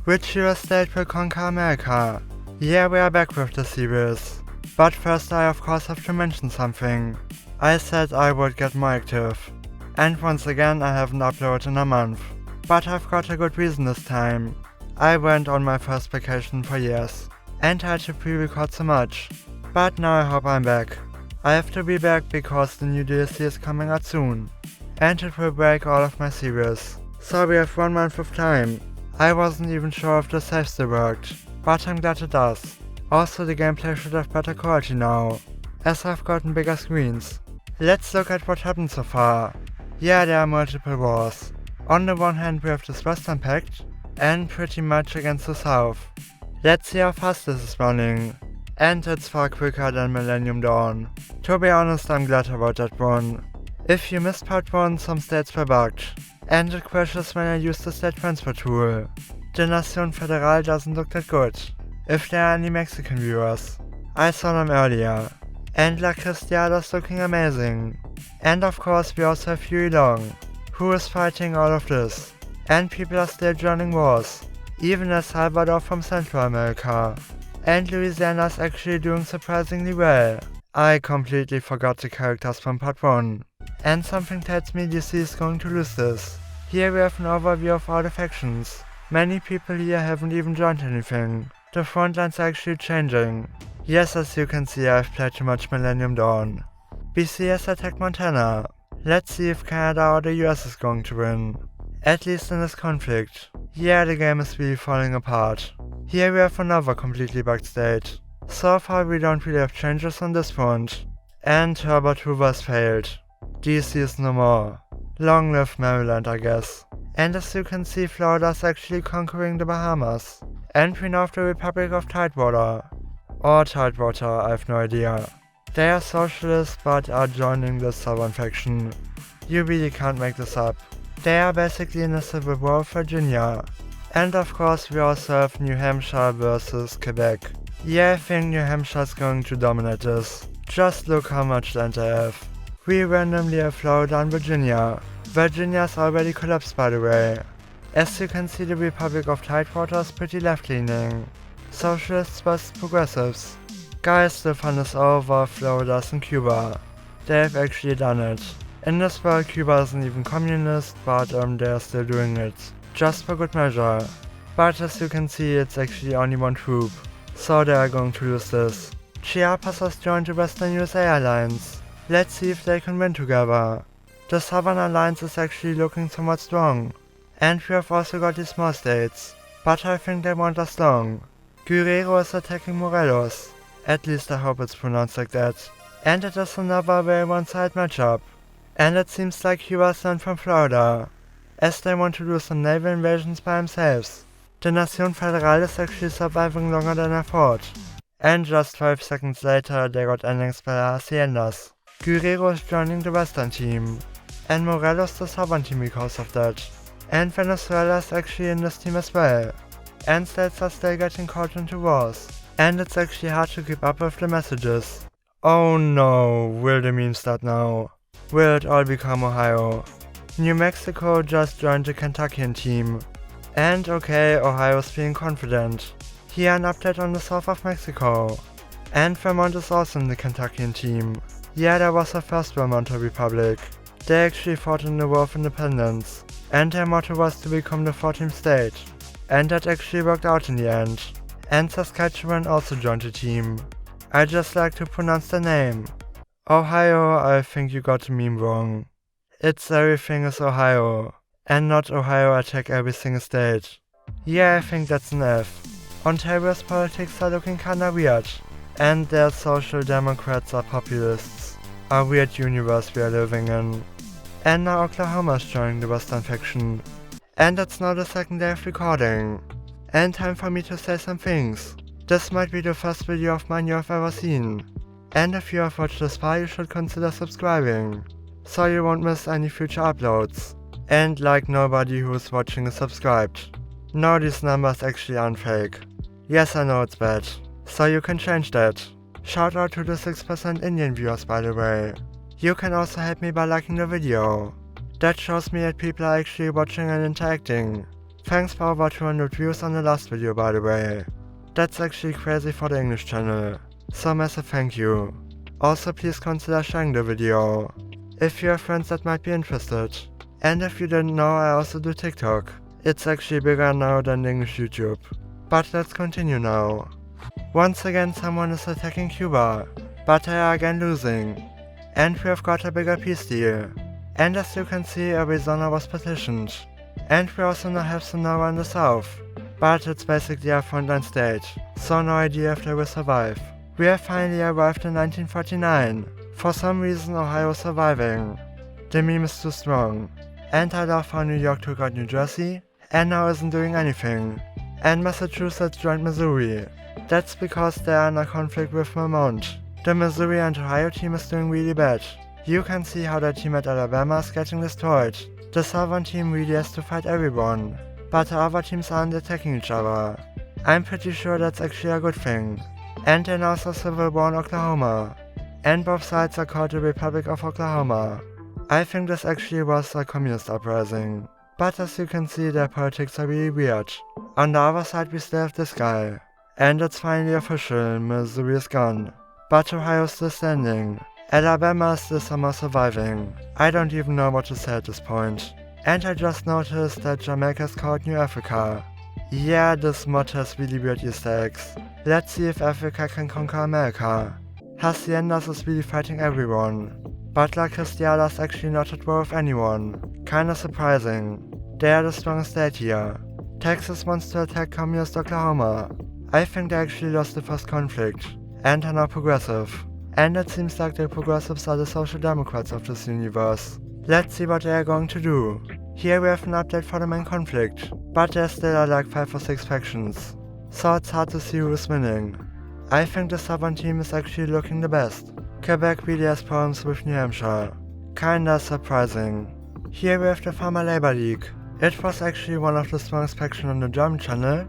Which US state will conquer America? Yeah, we are back with the series. But first I of course have to mention something. I said I would get more active. And once again I haven't uploaded in a month. But I've got a good reason this time. I went on my first vacation for years. And I had to pre-record so much. But now I hope I'm back. I have to be back because the new DLC is coming out soon. And it will break all of my series. So we have 1 month of time. I wasn't even sure if the save still worked. But I'm glad it does. Also the gameplay should have better quality now, as I've gotten bigger screens. Let's look at what happened so far. Yeah, there are multiple wars. On the one hand we have this Western Pact, and pretty much against the South. Let's see how fast this is running. And it's far quicker than Millennium Dawn. To be honest, I'm glad about that one. If you missed part 1, some states were bugged. And it crashes when I use the state transfer tool. The Nación Federal doesn't look that good. If there are any Mexican viewers. I saw them earlier. And La Cristiada's looking amazing. And of course we also have Huey Long, who is fighting all of this. And people are still joining wars. Even El Salvador from Central America. And Louisiana's actually doing surprisingly well. I completely forgot the characters from part 1. And something tells me DC is going to lose this. Here we have an overview of all the factions. Many people here haven't even joined anything. The front line's actually changing. Yes, as you can see, I've played too much Millennium Dawn. BC has attacked Montana. Let's see if Canada or the US is going to win. At least in this conflict. Yeah, the game is really falling apart. Here we have another completely bugged state. So far we don't really have changes on this front. And Herbert Hoover's failed. DC is no more. Long live Maryland, I guess. And as you can see, Florida's actually conquering the Bahamas. And we now have the Republic of Tidewater. Or Tidewater, I have no idea. They are socialists but are joining the southern faction. You really can't make this up. They are basically in a civil war with Virginia. And of course we also have New Hampshire versus Quebec. Yeah, I think New Hampshire's going to dominate this. Just look how much land they have. We randomly have Florida and Virginia. Virginia's already collapsed, by the way. As you can see, the Republic of Tidewater is pretty left-leaning. Socialists versus progressives. Guys, the fun is over, Florida's in Cuba. They have actually done it. In this world, Cuba isn't even communist, but they're still doing it. Just for good measure. But as you can see, it's actually only one troop. So they are going to lose this. Chiapas has joined the Western USA Alliance. Let's see if they can win together. The Southern Alliance is actually looking somewhat strong. And we have also got these small states. But I think they won't last long. Guerrero is attacking Morelos. At least I hope it's pronounced like that. And it is another very one-sided matchup. And it seems like Cuba's learned from Florida. As they want to do some naval invasions by themselves. The Nación Federal is actually surviving longer than I thought. And just 5 seconds later they got annexed by the Haciendas. Guerrero is joining the Western team. And Morelos the Southern team because of that. And Venezuela is actually in this team as well. And states are still getting caught into wars. And it's actually hard to keep up with the messages. Oh no, will the meme start now? Will it all become Ohio? New Mexico just joined the Kentuckian team. And okay, Ohio's feeling confident. Here an update on the south of Mexico. And Vermont is also in the Kentuckian team. Yeah, there was a first Vermont Republic. They actually fought in the War of Independence. And their motto was to become the 14th state. And that actually worked out in the end. And Saskatchewan also joined the team. I just like to pronounce the name. Ohio, I think you got the meme wrong. It's everything is Ohio. And not Ohio attack every single state. Yeah, I think that's an F. Ontario's politics are looking kinda weird. And their social democrats are populists. A weird universe we are living in. And now Oklahoma's joining the Western faction. And it's now the second day of recording. And time for me to say some things. This might be the first video of mine you have ever seen. And if you have watched this far, you should consider subscribing. So you won't miss any future uploads. And like nobody who is watching is subscribed. No, these numbers actually aren't fake. Yes, I know it's bad. So you can change that. Shout out to the 6% Indian viewers, by the way. You can also help me by liking the video. That shows me that people are actually watching and interacting. Thanks for over 200 views on the last video, by the way. That's actually crazy for the English channel, so massive thank you. Also, please consider sharing the video if you have friends that might be interested. And if you didn't know, I also do TikTok. It's actually bigger now than the English YouTube. But let's continue now. Once again, someone is attacking Cuba, but they are again losing. And we have got a bigger peace deal. And as you can see, Arizona was petitioned. And we also now have Sonora in the south. But it's basically a frontline state, so no idea if they will survive. We have finally arrived in 1949. For some reason, Ohio is surviving. The meme is too strong. And I love how New York took out New Jersey, and now isn't doing anything. And Massachusetts joined Missouri. That's because they are in a conflict with Vermont. The Missouri and Ohio team is doing really bad. You can see how the team at Alabama is getting destroyed. The southern team really has to fight everyone. But the other teams aren't attacking each other. I'm pretty sure that's actually a good thing. And they now saw civil war in Oklahoma. And both sides are called the Republic of Oklahoma. I think this actually was a communist uprising. But as you can see, their politics are really weird. On the other side we still have this guy. And it's finally official, Missouri is gone. But Ohio is still standing. Alabama is still somehow surviving. I don't even know what to say at this point. And I just noticed that Jamaica is called New Africa. Yeah, this mod has really weird Easter eggs. Let's see if Africa can conquer America. Haciendas is really fighting everyone. But La Cristiada is actually not at war with anyone. Kinda surprising. They are the strongest state here. Texas wants to attack communist Oklahoma. I think they actually lost the first conflict. And are now progressive. And it seems like the progressives are the social democrats of this universe. Let's see what they are going to do. Here we have an update for the main conflict, but there still are like 5 or 6 factions, so it's hard to see who is winning. I think the southern team is actually looking the best. Quebec really has problems with New Hampshire. Kinda surprising. Here we have the Farmer Labor League. It was actually one of the strongest factions on the German channel,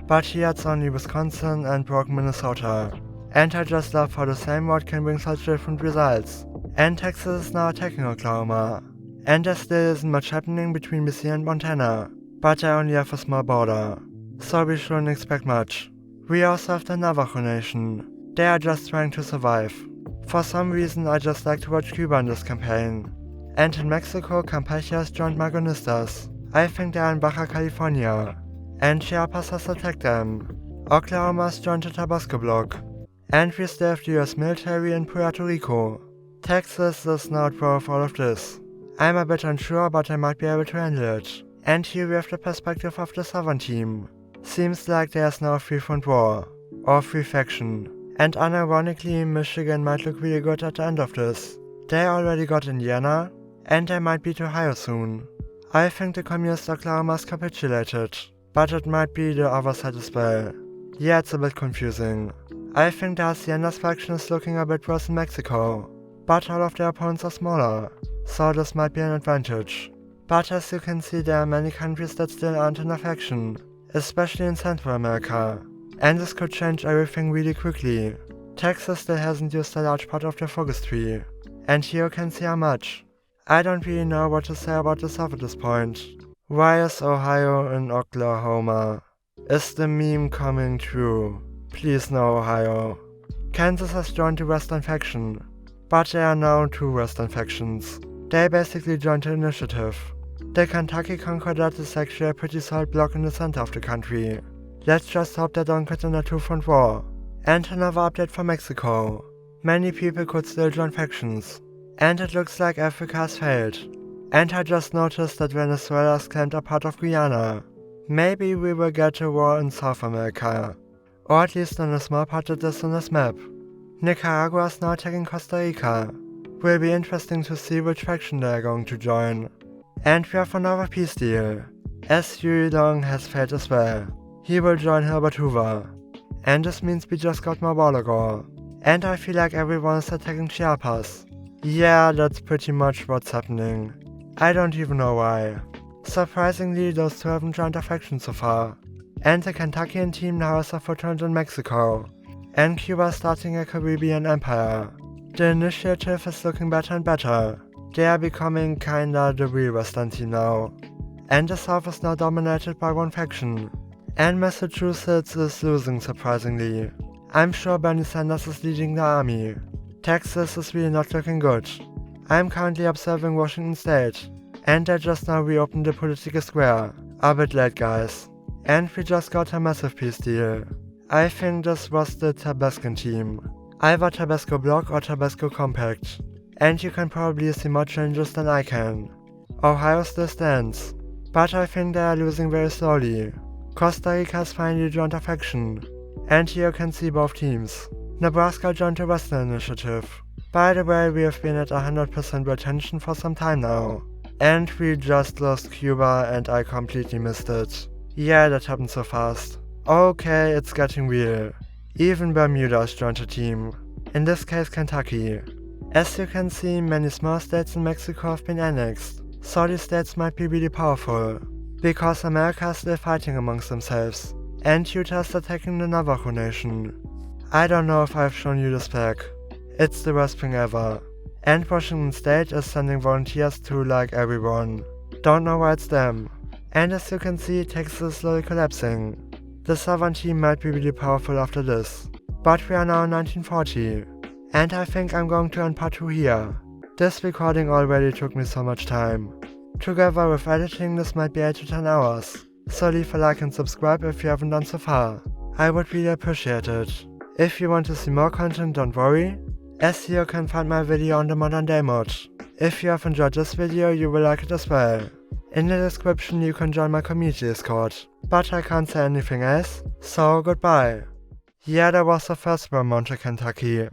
but here it's only Wisconsin and broken Minnesota. And I just love how the same mod can bring such different results. And Texas is now attacking Oklahoma. And there still isn't much happening between BC and Montana, but I only have a small border, so we shouldn't expect much. We also have the Navajo Nation. They are just trying to survive. For some reason I just like to watch Cuba in this campaign. And in Mexico, Campeche has joined Margonistas. I think they are in Baja California. And Chiapas has attacked them. Oklahoma has joined the Tabasco bloc. And we still have the US military in Puerto Rico. Texas is now at war with all of this. I'm a bit unsure, but I might be able to handle it. And here we have the perspective of the southern team. Seems like there's now a three-front war, or free faction. And unironically, Michigan might look really good at the end of this. They already got Indiana, and they might beat Ohio soon. I think the communist Oklahoma has capitulated, but it might be the other side as well. Yeah, it's a bit confusing. I think the Haciendas faction is looking a bit worse in Mexico, but all of their opponents are smaller, so this might be an advantage. But as you can see, there are many countries that still aren't in a faction, especially in Central America, and this could change everything really quickly. Texas still hasn't used a large part of their focus tree, and here you can see how much. I don't really know what to say about the South at this point. Why is Ohio in Oklahoma? Is the meme coming true? Please no, Ohio. Kansas has joined the Western faction, but there are now 2 Western factions. They basically joined the initiative. The Kentucky Confederate is actually a pretty solid block in the center of the country. Let's just hope they don't get in a 2-front war. And another update for Mexico. Many people could still join factions. And it looks like Africa has failed. And I just noticed that Venezuela has claimed a part of Guyana. Maybe we will get a war in South America. Or at least on a small part that is on this map. Nicaragua is now attacking Costa Rica. Will be interesting to see which faction they are going to join. And we have another peace deal. as Huey Long has failed as well. He will join Herbert Hoover. And this means we just got more Balagar. And I feel like everyone is attacking Chiapas. Yeah, that's pretty much what's happening. I don't even know why. Surprisingly, those two haven't joined a faction so far. And the Kentuckian team now has a foothold in Mexico. And Cuba is starting a Caribbean empire. The initiative is looking better and better. They are becoming kinda the real Western team now. and the South is now dominated by one faction. And Massachusetts is losing surprisingly. I'm sure Bernie Sanders is leading the army. Texas is really not looking good. I'm currently observing Washington State, and they just now reopened the political square. A bit late, guys. And we just got a massive peace deal. I think this was the Tabascan team. Either Tabasco Bloc or Tabasco Compact. And you can probably see more changes than I can. Ohio still stands, but I think they are losing very slowly. Costa Rica has finally joined a faction, and here you can see both teams. Nebraska joined the Western Initiative. By the way, we have been at 100% retention for some time now. And we just lost Cuba and I completely missed it. Yeah, that happened so fast. Okay, it's getting real. Even Bermuda has joined a team. In this case, Kentucky. As you can see, many small states in Mexico have been annexed, so these states might be really powerful. Because America is still fighting amongst themselves, and Utah is attacking the Navajo Nation. I don't know if I've shown you this flag. It's the worst thing ever. And Washington State is sending volunteers to like everyone. Don't know why it's them. And as you can see, Texas is slowly collapsing. The southern team might be really powerful after this. But we are now in 1940. And I think I'm going to end part 2 here. This recording already took me so much time. Together with editing, this might be 8 to 10 hours. So leave a like and subscribe if you haven't done so far. I would really appreciate it. If you want to see more content, don't worry. As you can find my video on the modern day mode. If you have enjoyed this video, you will like it as well. In the description you can join my community Discord. But I can't say anything else, so goodbye. Yeah, that was the first Vermont to Kentucky.